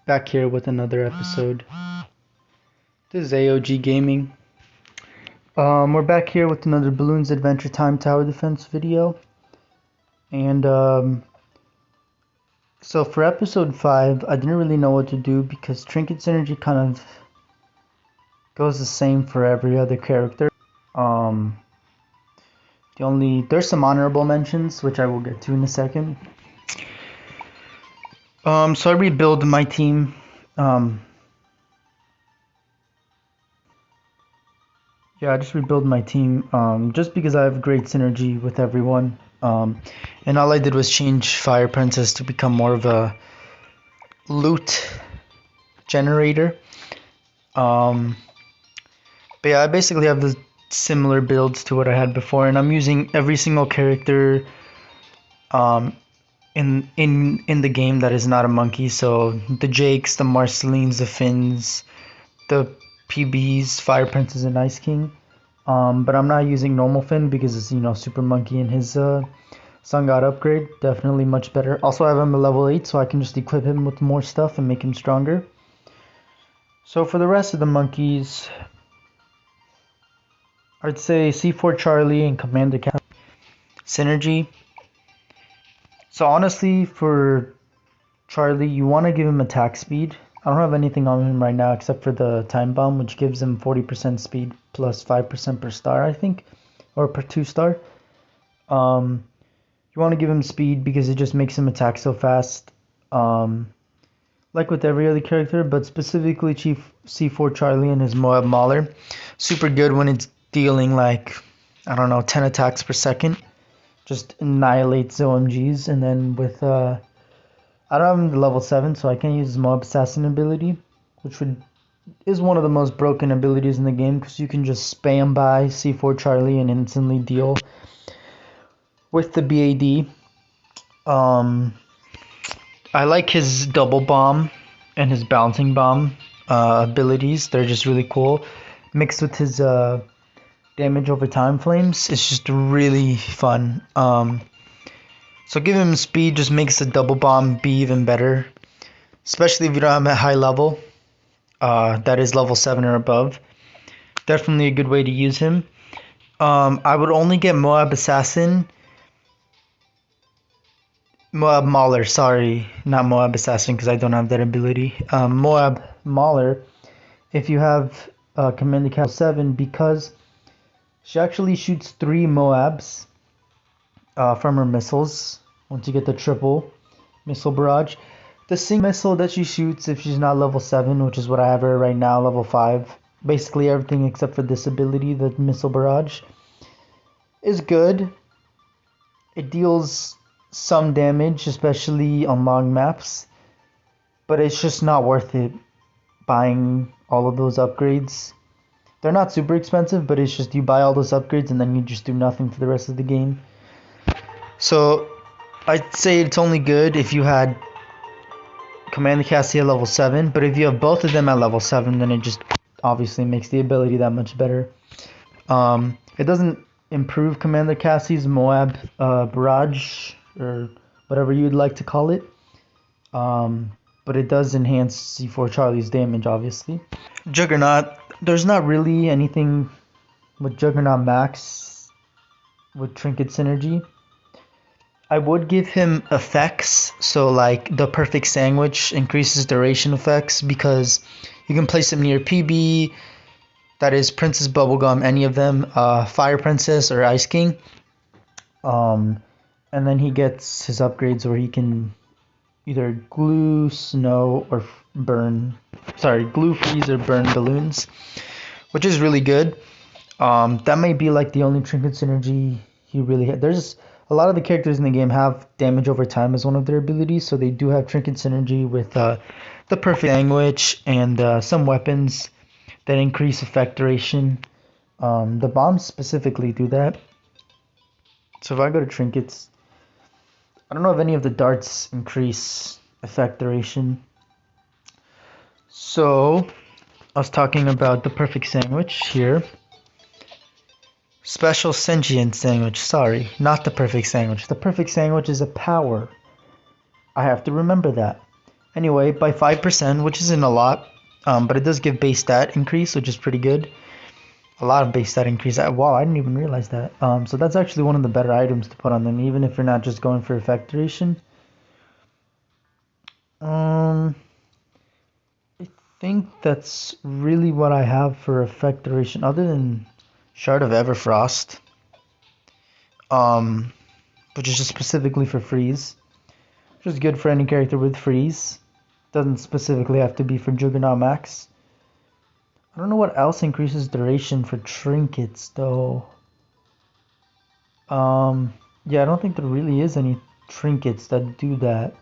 Back here with another episode. This is AOG Gaming. We're back here with another Balloons Adventure Time Tower Defense video. And so for episode 5, I didn't really know what to do because Trinket synergy kind of goes the same for every other character. There's some honorable mentions, which I will get to in a second. So I rebuild my team. I just rebuild my team just because I have great synergy with everyone. And all I did was change Fire Princess to become more of a loot generator. But yeah, I basically have the similar builds to what I had before, and I'm using every single character in the game that is not a monkey. So the Jakes, the Marcelines, the Finns, the PBs, Fire Princess, and Ice King. But I'm not using normal Finn because it's Super Monkey and his Sun God upgrade. Definitely much better. Also, I have him at level 8, so I can just equip him with more stuff and make him stronger. So for the rest of the monkeys, I'd say C4 Charlie and Commander Cat synergy. So honestly, for Charlie, you want to give him attack speed. I don't have anything on him right now except for the time bomb, which gives him 40% speed plus 5% per star, I think, or per 2-star. You want to give him speed because it just makes him attack so fast, like with every other character, but specifically Chief C4 Charlie and his Moab Mauler. Super good when it's dealing like, 10 attacks per second. Just annihilates OMGs, and then with I don't have him level 7, so I can't use his Mob Assassin ability, which is one of the most broken abilities in the game, because you can just spam by C4 Charlie and instantly deal with the B.A.D. I like his double bomb and his bouncing bomb abilities. They're just really cool. Mixed with his damage over time flames, it's just really fun. So give him speed just makes the double bomb be even better, especially if you don't have him at high level, that is level 7 or above. Definitely a good way to use him. I would only get Moab Mauler, sorry, not Moab Assassin because I don't have that ability. Moab Mauler, if you have Commander Cat 7, because she actually shoots 3 Moabs from her missiles once you get the triple missile barrage. The single missile that she shoots if she's not level 7, which is what I have her right now, level 5, basically everything except for this ability, the missile barrage, is good. It deals some damage, especially on long maps, but it's just not worth it buying all of those upgrades. They're not super expensive, but it's just you buy all those upgrades and then you just do nothing for the rest of the game. So I'd say it's only good if you had Commander Cassie at level 7, but if you have both of them at level 7, then it just obviously makes the ability that much better. It doesn't improve Commander Cassie's Moab barrage, or whatever you'd like to call it, but it does enhance C4 Charlie's damage, obviously. Juggernaut, there's not really anything with Juggernaut Max with Trinket synergy. I would give him effects, so like the Perfect Sandwich increases duration effects because you can place him near PB, that is Princess Bubblegum, any of them, Fire Princess or Ice King, and then he gets his upgrades where he can either glue, snow, or glue, freeze, or burn balloons, which is really good. That may be like the only Trinket synergy he really had. There's a lot of the characters in the game have damage over time as one of their abilities, so they do have Trinket synergy with the Perfect Sandwich and some weapons that increase effect duration. The bombs specifically do that. So if I go to Trinkets, I don't know if any of the darts increase effect duration. So I was talking about the Perfect Sandwich here. Special Sentient Sandwich, sorry, not the Perfect Sandwich. The Perfect Sandwich is a power. I have to remember that. Anyway, by 5%, which isn't a lot, but it does give base stat increase, which is pretty good. A lot of base stat increase. Wow, I didn't even realize that. So that's actually one of the better items to put on them, even if you're not just going for effect duration. I think that's really what I have for effect duration, other than Shard of Everfrost, which is just specifically for freeze, which is good for any character with freeze. Doesn't specifically have to be for Juggernaut Max. I don't know what else increases duration for trinkets though. Yeah, I don't think there really is any trinkets that do that.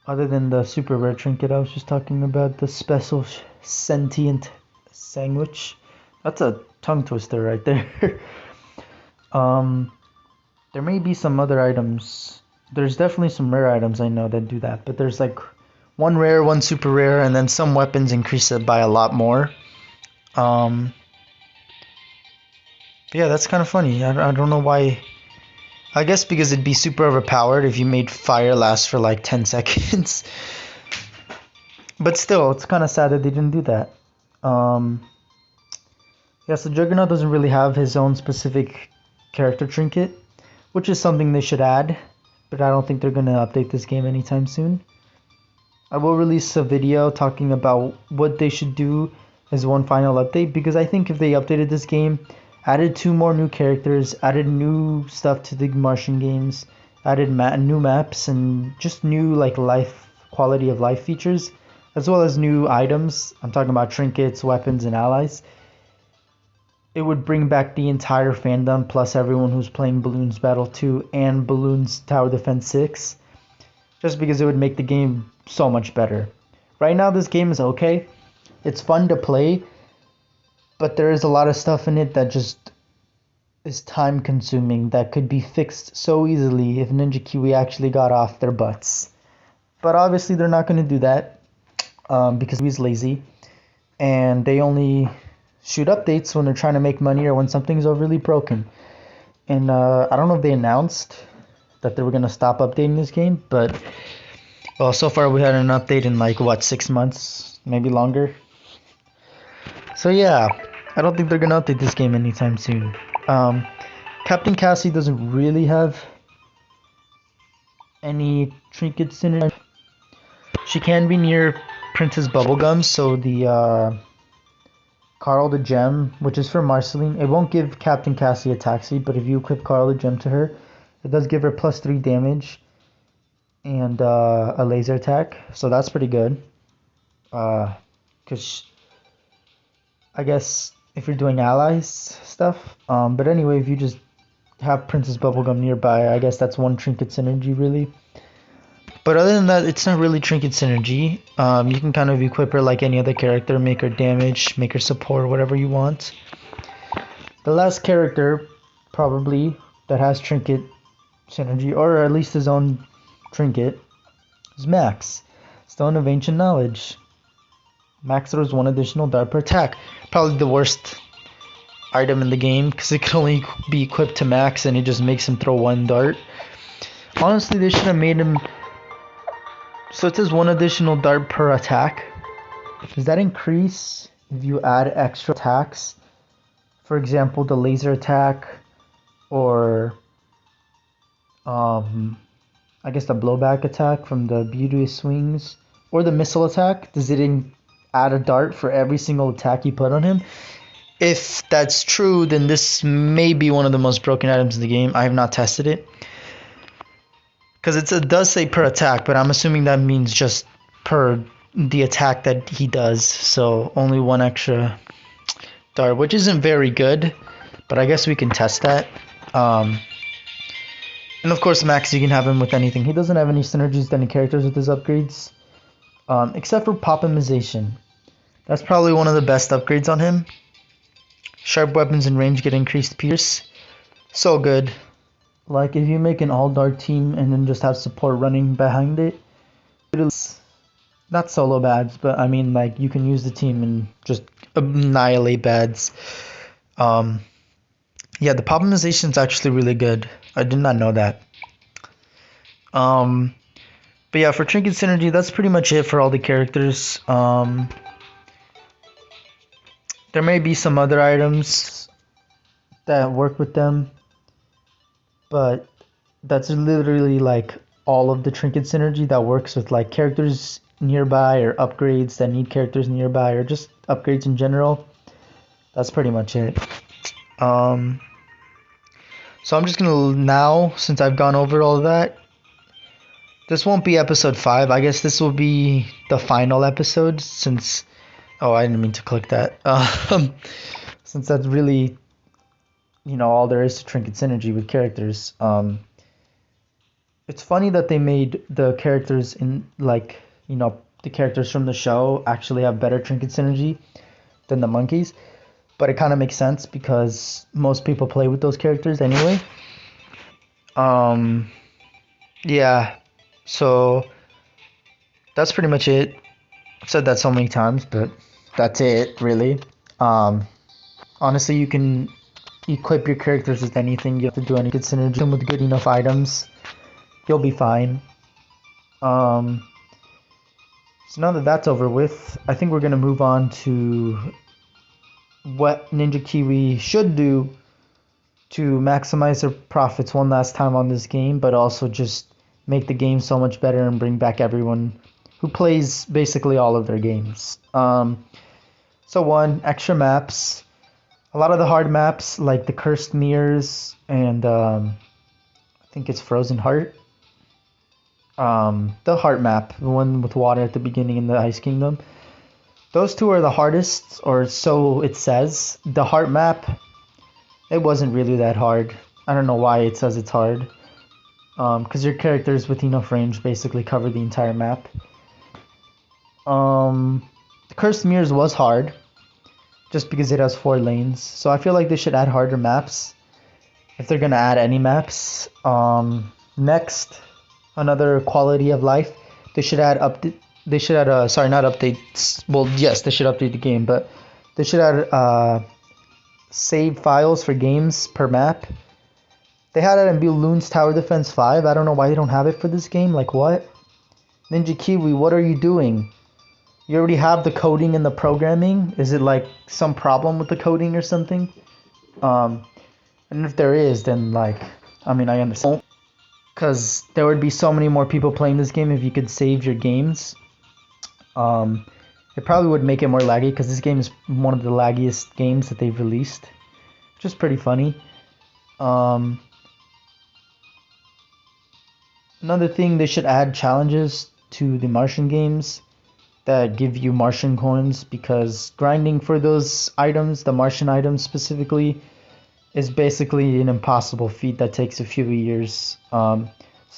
Other than the super rare trinket I was just talking about, the special sentient sandwich. That's a tongue twister right there. There may be some other items. There's definitely some rare items I know that do that, but there's like one rare, one super rare, and then some weapons increase it by a lot more. Yeah, that's kind of funny. I don't know why. I guess because it'd be super overpowered if you made fire last for like 10 seconds. But still, it's kind of sad that they didn't do that. Yeah, so Juggernaut doesn't really have his own specific character trinket, which is something they should add, but I don't think they're going to update this game anytime soon. I will release a video talking about what they should do as one final update, because I think if they updated this game, added 2 more new characters, added new stuff to the Martian games, added new maps, and just new like life quality of life features, as well as new items. I'm talking about trinkets, weapons, and allies. It would bring back the entire fandom, plus everyone who's playing Balloons Battle 2 and Balloons Tower Defense 6, just because it would make the game so much better. Right now this game is okay. It's fun to play, but there is a lot of stuff in it that just is time consuming that could be fixed so easily if Ninja Kiwi actually got off their butts. But obviously they're not going to do that because he's lazy, and they only shoot updates when they're trying to make money or when something's overly broken. And I don't know if they announced that they were going to stop updating this game, but well, so far we had an update in like what, 6 months, maybe longer. So yeah, I don't think they're gonna update this game anytime soon. Captain Cassie doesn't really have any trinket synergy. She can be near Princess Bubblegum, so the Carl the Gem, which is for Marceline, it won't give Captain Cassie a taxi, but if you equip Carl the Gem to her, it does give her plus 3 damage and a laser attack, so that's pretty good. Because I guess if you're doing allies stuff, but anyway, if you just have Princess Bubblegum nearby, I guess that's one trinket synergy really. But other than that, it's not really trinket synergy. You can kind of equip her like any other character, make her damage, make her support, whatever you want. The last character probably that has trinket synergy, or at least his own trinket, is Max, Stone of Ancient Knowledge. Max throws 1 additional dart per attack. Probably the worst item in the game, because it can only be equipped to Max and it just makes him throw 1 dart. Honestly, they should have made him... So it says 1 additional dart per attack. Does that increase if you add extra attacks? For example, the laser attack, or I guess the blowback attack from the Beauty Swings, or the missile attack. Does it add a dart for every single attack you put on him? If that's true, then this may be one of the most broken items in the game. I have not tested it, because it does say per attack, but I'm assuming that means just per the attack that he does, so only 1 extra dart, which isn't very good, but I guess we can test that. And of course, Max, you can have him with anything. He doesn't have any synergies to any characters with his upgrades, except for Popimization. That's probably one of the best upgrades on him. Sharp weapons and range get increased pierce. So good. Like, if you make an all-dart team and then just have support running behind it, it's not solo bads, but I mean, like, you can use the team and just annihilate bads. Yeah, the Popimization is actually really good. I did not know that. But But yeah, for Trinket Synergy, that's pretty much it for all the characters. There may be some other items that work with them, but that's literally like all of the Trinket Synergy that works with like characters nearby or upgrades that need characters nearby or just upgrades in general. That's pretty much it. Um, so I'm just gonna now, since I've gone over all of that, this won't be episode 5. I guess this will be the final episode since. Oh, I didn't mean to click that. Since that's really, all there is to Trinket Synergy with characters. It's funny that they made the characters in, like, the characters from the show actually have better Trinket Synergy than the monkeys. But it kind of makes sense because most people play with those characters anyway. Yeah, so that's pretty much it. I've said that so many times, but that's it, really. Honestly, you can equip your characters with anything. You have to do any good synergy with good enough items. You'll be fine. So now that that's over with, I think we're going to move on to what Ninja Kiwi should do to maximize their profits one last time on this game, but also just make the game so much better and bring back everyone who plays basically all of their games. So one, extra maps. A lot of the hard maps, like the Cursed Mirrors and I think it's Frozen Heart. The Heart map, the one with water at the beginning in the Ice Kingdom. Those two are the hardest, or so it says. The Heart map, it wasn't really that hard. I don't know why it says it's hard. Because your characters with enough range basically cover the entire map. The Cursed Mirrors was hard, just because it has 4 lanes. So I feel like they should add harder maps, if they're gonna add any maps. Next, another quality of life. They should add sorry, not updates. Well, yes, they should update the game, but they should add save files for games per map. They had it in Bloons Tower Defense 5. I don't know why they don't have it for this game. Like, what? Ninja Kiwi, what are you doing? You already have the coding and the programming? Is it like some problem with the coding or something? And if there is, then like, I mean, I understand. Because there would be so many more people playing this game if you could save your games. It probably would make it more laggy because this game is one of the laggiest games that they've released, which is pretty funny. Another thing, they should add challenges to the Martian games that give you Martian coins, because grinding for those items, the Martian items specifically, is basically an impossible feat that takes a few years. So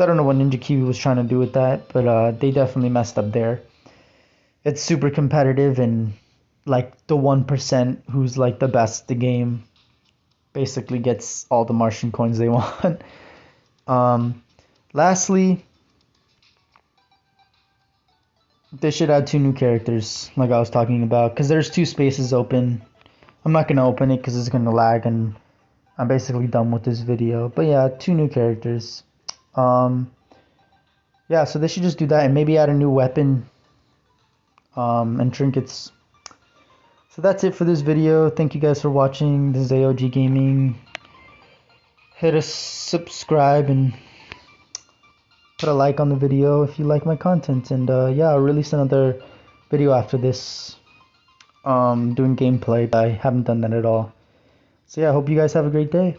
I don't know what Ninja Kiwi was trying to do with that, but they definitely messed up there. It's super competitive, and like the 1% who's like the best at the game basically gets all the Martian coins they want. Lastly, they should add 2 new characters, like I was talking about, because there's 2 spaces open. I'm not going to open it because it's going to lag, and I'm basically done with this video. But yeah, 2 new characters. Yeah, so they should just do that and maybe add a new weapon and trinkets. So that's it for this video. Thank you guys for watching. This is AOG Gaming. Hit a subscribe and put a like on the video if you like my content. And yeah, I'll release another video after this doing gameplay. I haven't done that at all. So yeah, I hope you guys have a great day.